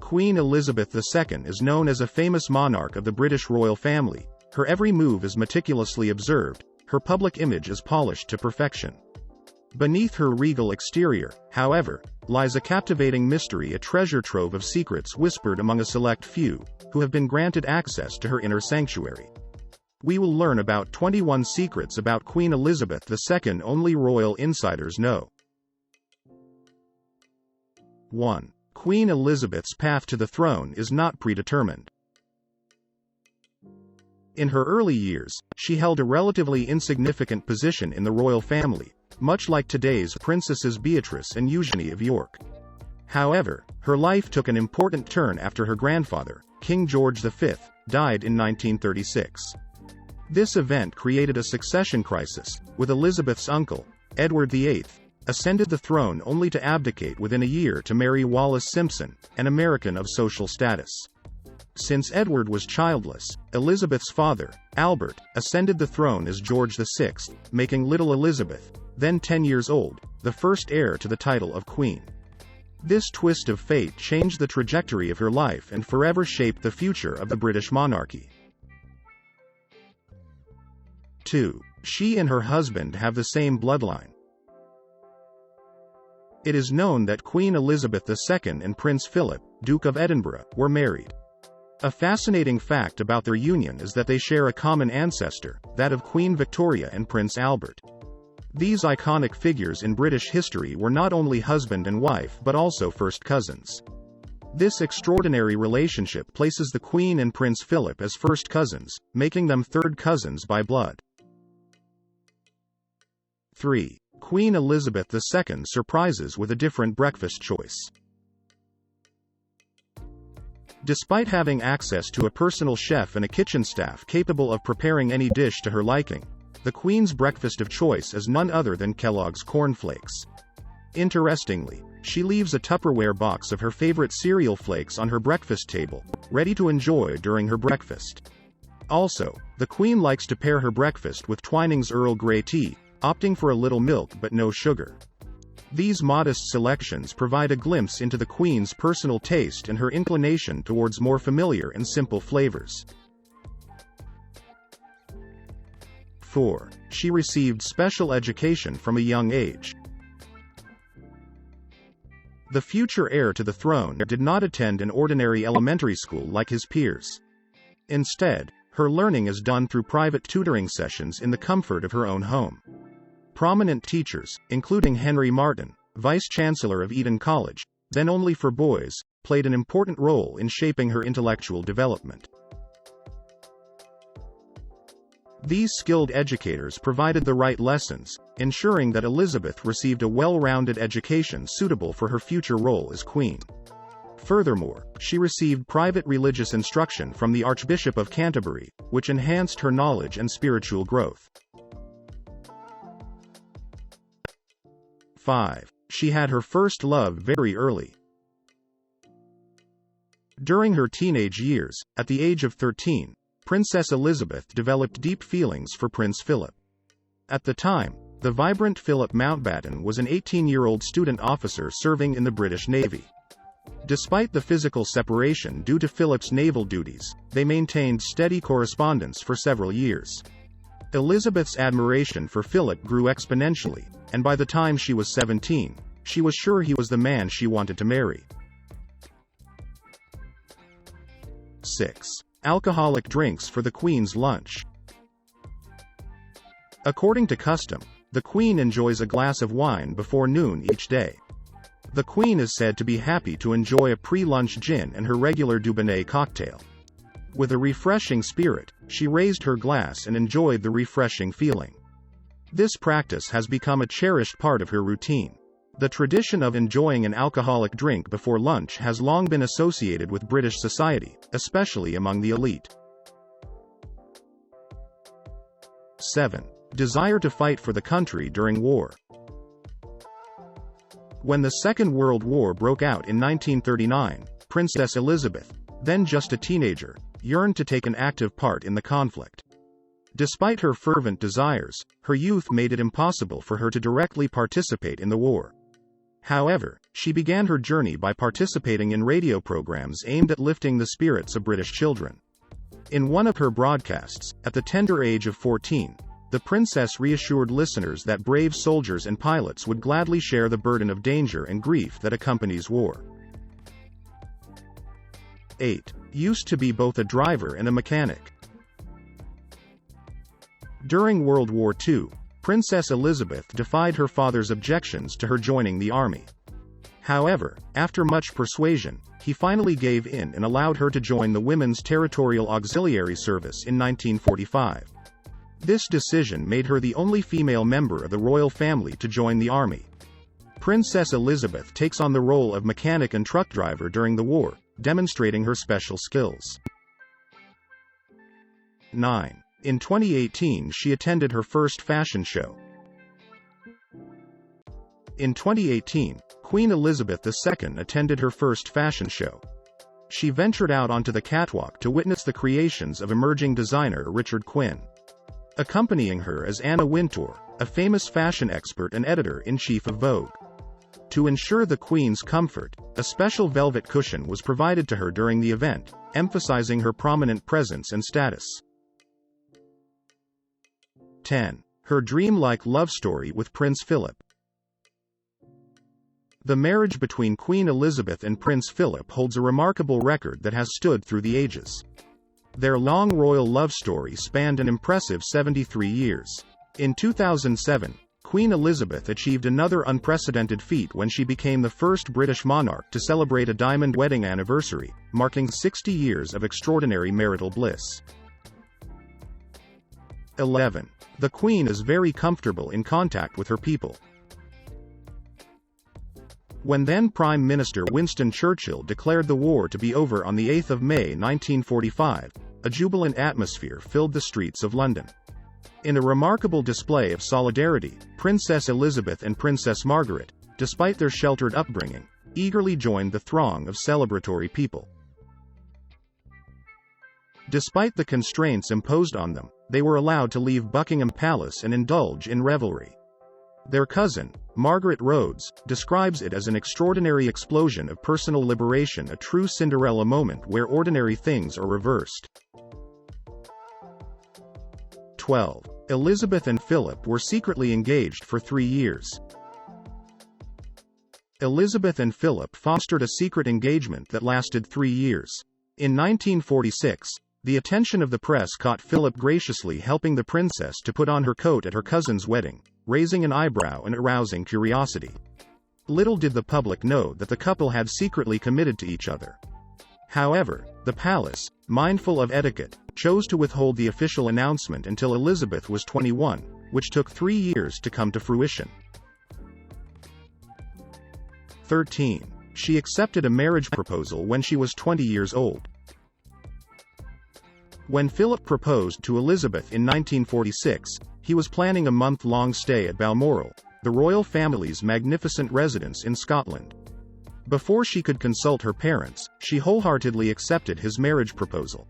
Queen Elizabeth II is known as a famous monarch of the British royal family. Her every move is meticulously observed, her public image is polished to perfection. Beneath her regal exterior, however, lies a captivating mystery, a treasure trove of secrets whispered among a select few, who have been granted access to her inner sanctuary. We will learn about 21 secrets about Queen Elizabeth II only royal insiders know. 1. Queen Elizabeth's path to the throne is not predetermined. In her early years, she held a relatively insignificant position in the royal family, much like today's princesses Beatrice and Eugenie of York. However, her life took an important turn after her grandfather, King George V, died in 1936. This event created a succession crisis, with Elizabeth's uncle, Edward VIII, ascended the throne only to abdicate within a year to marry Wallis Simpson, an American of social status. Since Edward was childless, Elizabeth's father, Albert, ascended the throne as George VI, making little Elizabeth, then 10 years old, the first heir to the title of Queen. This twist of fate changed the trajectory of her life and forever shaped the future of the British monarchy. 2. She and her husband have the same bloodline. It is known that Queen Elizabeth II and Prince Philip, Duke of Edinburgh, were married. A fascinating fact about their union is that they share a common ancestor, that of Queen Victoria and Prince Albert. These iconic figures in British history were not only husband and wife but also first cousins. This extraordinary relationship places the Queen and Prince Philip as first cousins, making them third cousins by blood. 3. Queen Elizabeth II surprises with a different breakfast choice. Despite having access to a personal chef and a kitchen staff capable of preparing any dish to her liking, the Queen's breakfast of choice is none other than Kellogg's cornflakes. Interestingly, she leaves a Tupperware box of her favorite cereal flakes on her breakfast table, ready to enjoy during her breakfast. Also, the Queen likes to pair her breakfast with Twinings Earl Grey tea, opting for a little milk but no sugar. These modest selections provide a glimpse into the Queen's personal taste and her inclination towards more familiar and simple flavors. 4. She received special education from a young age. The future heir to the throne did not attend an ordinary elementary school like his peers. Instead, her learning is done through private tutoring sessions in the comfort of her own home. Prominent teachers, including Henry Martyn, Vice-Chancellor of Eton College, then only for boys, played an important role in shaping her intellectual development. These skilled educators provided the right lessons, ensuring that Elizabeth received a well-rounded education suitable for her future role as Queen. Furthermore, she received private religious instruction from the Archbishop of Canterbury, which enhanced her knowledge and spiritual growth. 5. She had her first love very early. During her teenage years, at the age of 13, Princess Elizabeth developed deep feelings for Prince Philip. At the time, the vibrant Philip Mountbatten was an 18-year-old student officer serving in the British Navy. Despite the physical separation due to Philip's naval duties, they maintained steady correspondence for several years. Elizabeth's admiration for Philip grew exponentially, and by the time she was 17, she was sure he was the man she wanted to marry. 6. Alcoholic drinks for the Queen's lunch. According to custom, the Queen enjoys a glass of wine before noon each day. The Queen is said to be happy to enjoy a pre-lunch gin and her regular Dubonnet cocktail. With a refreshing spirit, she raised her glass and enjoyed the refreshing feeling. This practice has become a cherished part of her routine. The tradition of enjoying an alcoholic drink before lunch has long been associated with British society, especially among the elite. 7. Desire to fight for the country during war. When the Second World War broke out in 1939, Princess Elizabeth, then just a teenager, yearned to take an active part in the conflict. Despite her fervent desires, her youth made it impossible for her to directly participate in the war. However, she began her journey by participating in radio programs aimed at lifting the spirits of British children. In one of her broadcasts, at the tender age of 14, the princess reassured listeners that brave soldiers and pilots would gladly share the burden of danger and grief that accompanies war. 8. Used to be both a driver and a mechanic. During World War II, Princess Elizabeth defied her father's objections to her joining the army. However, after much persuasion, he finally gave in and allowed her to join the Women's Territorial Auxiliary Service in 1945. This decision made her the only female member of the royal family to join the army. Princess Elizabeth takes on the role of mechanic and truck driver during the war, demonstrating her special skills. 9. In 2018 she attended her first fashion show. In 2018, Queen Elizabeth II attended her first fashion show. She ventured out onto the catwalk to witness the creations of emerging designer Richard Quinn. Accompanying her is Anna Wintour, a famous fashion expert and editor-in-chief of Vogue. To ensure the Queen's comfort, a special velvet cushion was provided to her during the event, emphasizing her prominent presence and status. 10. Her dreamlike love story with Prince Philip. The marriage between Queen Elizabeth and Prince Philip holds a remarkable record that has stood through the ages. Their long royal love story spanned an impressive 73 years. In 2007, Queen Elizabeth achieved another unprecedented feat when she became the first British monarch to celebrate a diamond wedding anniversary, marking 60 years of extraordinary marital bliss. 11. The Queen is very comfortable in contact with her people. When then Prime Minister Winston Churchill declared the war to be over on the 8th of May 1945, a jubilant atmosphere filled the streets of London. In a remarkable display of solidarity, Princess Elizabeth and Princess Margaret, despite their sheltered upbringing, eagerly joined the throng of celebratory people. Despite the constraints imposed on them, they were allowed to leave Buckingham Palace and indulge in revelry. Their cousin, Margaret Rhodes, describes it as an extraordinary explosion of personal liberation, a true Cinderella moment where ordinary things are reversed. 12. Elizabeth and Philip were secretly engaged for 3 years. Elizabeth and Philip fostered a secret engagement that lasted 3 years. In 1946, the attention of the press caught Philip graciously helping the princess to put on her coat at her cousin's wedding, raising an eyebrow and arousing curiosity. Little did the public know that the couple had secretly committed to each other. However, the palace, mindful of etiquette, chose to withhold the official announcement until Elizabeth was 21, which took 3 years to come to fruition. 13. She accepted a marriage proposal when she was 20 years old. When Philip proposed to Elizabeth in 1946, he was planning a month-long stay at Balmoral, the royal family's magnificent residence in Scotland. Before she could consult her parents, she wholeheartedly accepted his marriage proposal.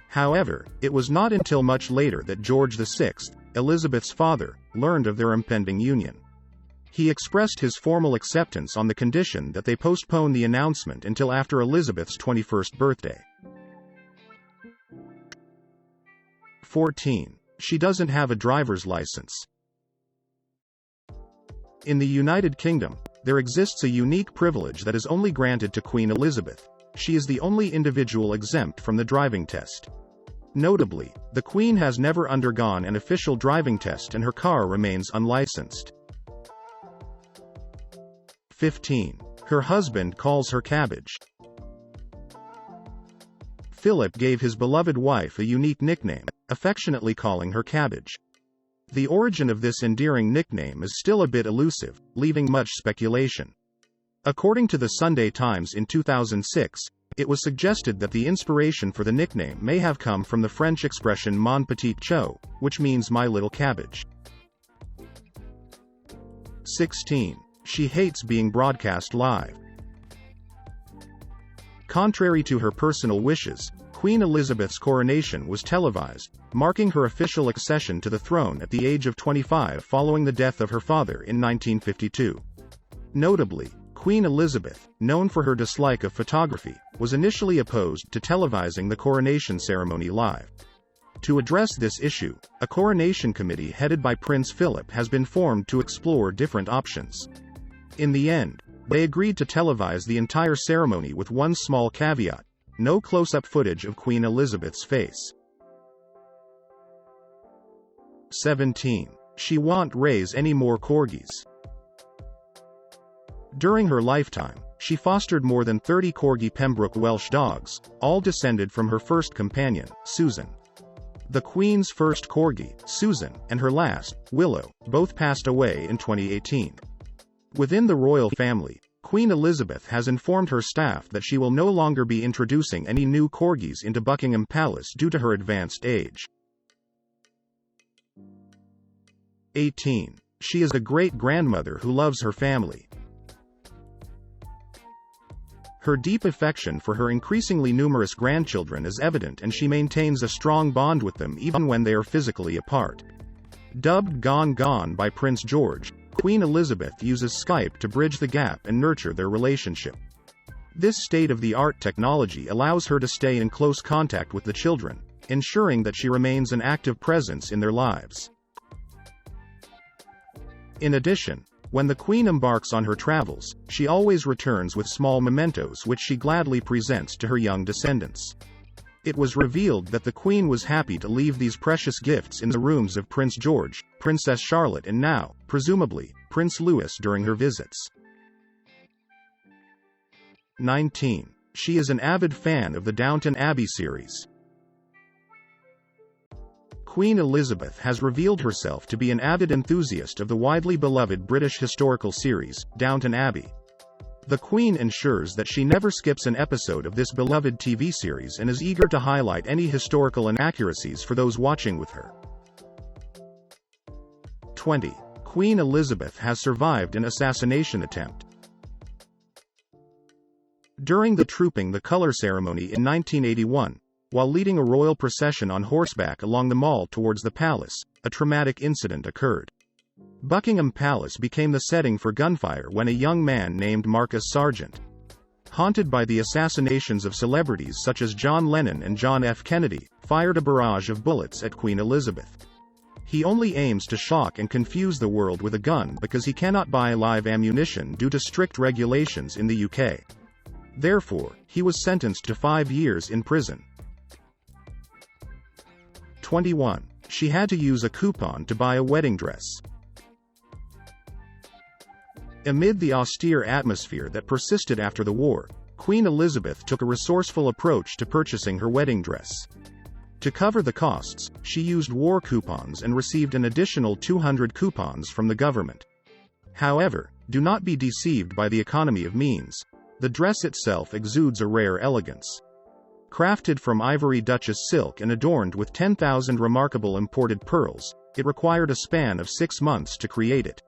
However, it was not until much later that George VI, Elizabeth's father, learned of their impending union. He expressed his formal acceptance on the condition that they postpone the announcement until after Elizabeth's 21st birthday. 14. She doesn't have a driver's license. In the United Kingdom, there exists a unique privilege that is only granted to Queen Elizabeth. She is the only individual exempt from the driving test. Notably, the Queen has never undergone an official driving test and her car remains unlicensed. 15. Her husband calls her Cabbage. Philip gave his beloved wife a unique nickname, affectionately calling her Cabbage. The origin of this endearing nickname is still a bit elusive, leaving much speculation. According to the Sunday Times in 2006, it was suggested that the inspiration for the nickname may have come from the French expression mon petit chou, which means my little cabbage. 16. She hates being broadcast live. Contrary to her personal wishes, Queen Elizabeth's coronation was televised, marking her official accession to the throne at the age of 25 following the death of her father in 1952. Notably, Queen Elizabeth, known for her dislike of photography, was initially opposed to televising the coronation ceremony live. To address this issue, a coronation committee headed by Prince Philip has been formed to explore different options. In the end, they agreed to televise the entire ceremony with one small caveat: no close-up footage of Queen Elizabeth's face. 17. She won't raise any more corgis. During her lifetime, she fostered more than 30 corgi Pembroke Welsh dogs, all descended from her first companion, Susan. The Queen's first corgi, Susan, and her last, Willow, both passed away in 2018. Within the royal family, Queen Elizabeth has informed her staff that she will no longer be introducing any new corgis into Buckingham Palace due to her advanced age. 18. She is a great-grandmother who loves her family. Her deep affection for her increasingly numerous grandchildren is evident, and she maintains a strong bond with them even when they are physically apart. Dubbed Gone Gone by Prince George, Queen Elizabeth uses Skype to bridge the gap and nurture their relationship. This state-of-the-art technology allows her to stay in close contact with the children, ensuring that she remains an active presence in their lives. In addition, when the Queen embarks on her travels, she always returns with small mementos which she gladly presents to her young descendants. It was revealed that the Queen was happy to leave these precious gifts in the rooms of Prince George, Princess Charlotte, and now, presumably, Prince Louis during her visits. 19. She is an avid fan of the Downton Abbey series. Queen Elizabeth has revealed herself to be an avid enthusiast of the widely beloved British historical series, Downton Abbey. The Queen ensures that she never skips an episode of this beloved TV series and is eager to highlight any historical inaccuracies for those watching with her. 20. Queen Elizabeth has survived an assassination attempt. During the Trooping the Colour ceremony in 1981, while leading a royal procession on horseback along the Mall towards the palace, a traumatic incident occurred. Buckingham Palace became the setting for gunfire when a young man named Marcus Sargent, haunted by the assassinations of celebrities such as John Lennon and John F. Kennedy, fired a barrage of bullets at Queen Elizabeth. He only aims to shock and confuse the world with a gun because he cannot buy live ammunition due to strict regulations in the UK. Therefore, he was sentenced to 5 years in prison. 21. She had to use a coupon to buy a wedding dress. Amid the austere atmosphere that persisted after the war, Queen Elizabeth took a resourceful approach to purchasing her wedding dress. To cover the costs, she used war coupons and received an additional 200 coupons from the government. However, do not be deceived by the economy of means. The dress itself exudes a rare elegance. Crafted from ivory Duchess silk and adorned with 10,000 remarkable imported pearls, it required a span of 6 months to create it.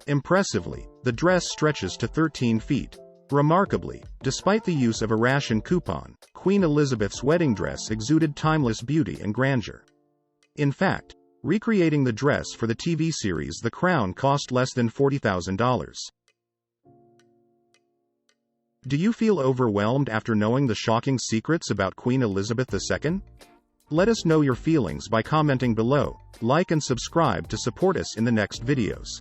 Impressively, the dress stretches to 13 feet. Remarkably, despite the use of a Rationed coupon, Queen Elizabeth's wedding dress exuded timeless beauty and grandeur. In fact, recreating the dress for the TV series The Crown cost less than $40,000. Do you feel overwhelmed after knowing the shocking secrets about Queen Elizabeth II? Let us know your feelings by commenting below, like and subscribe to support us in the next videos.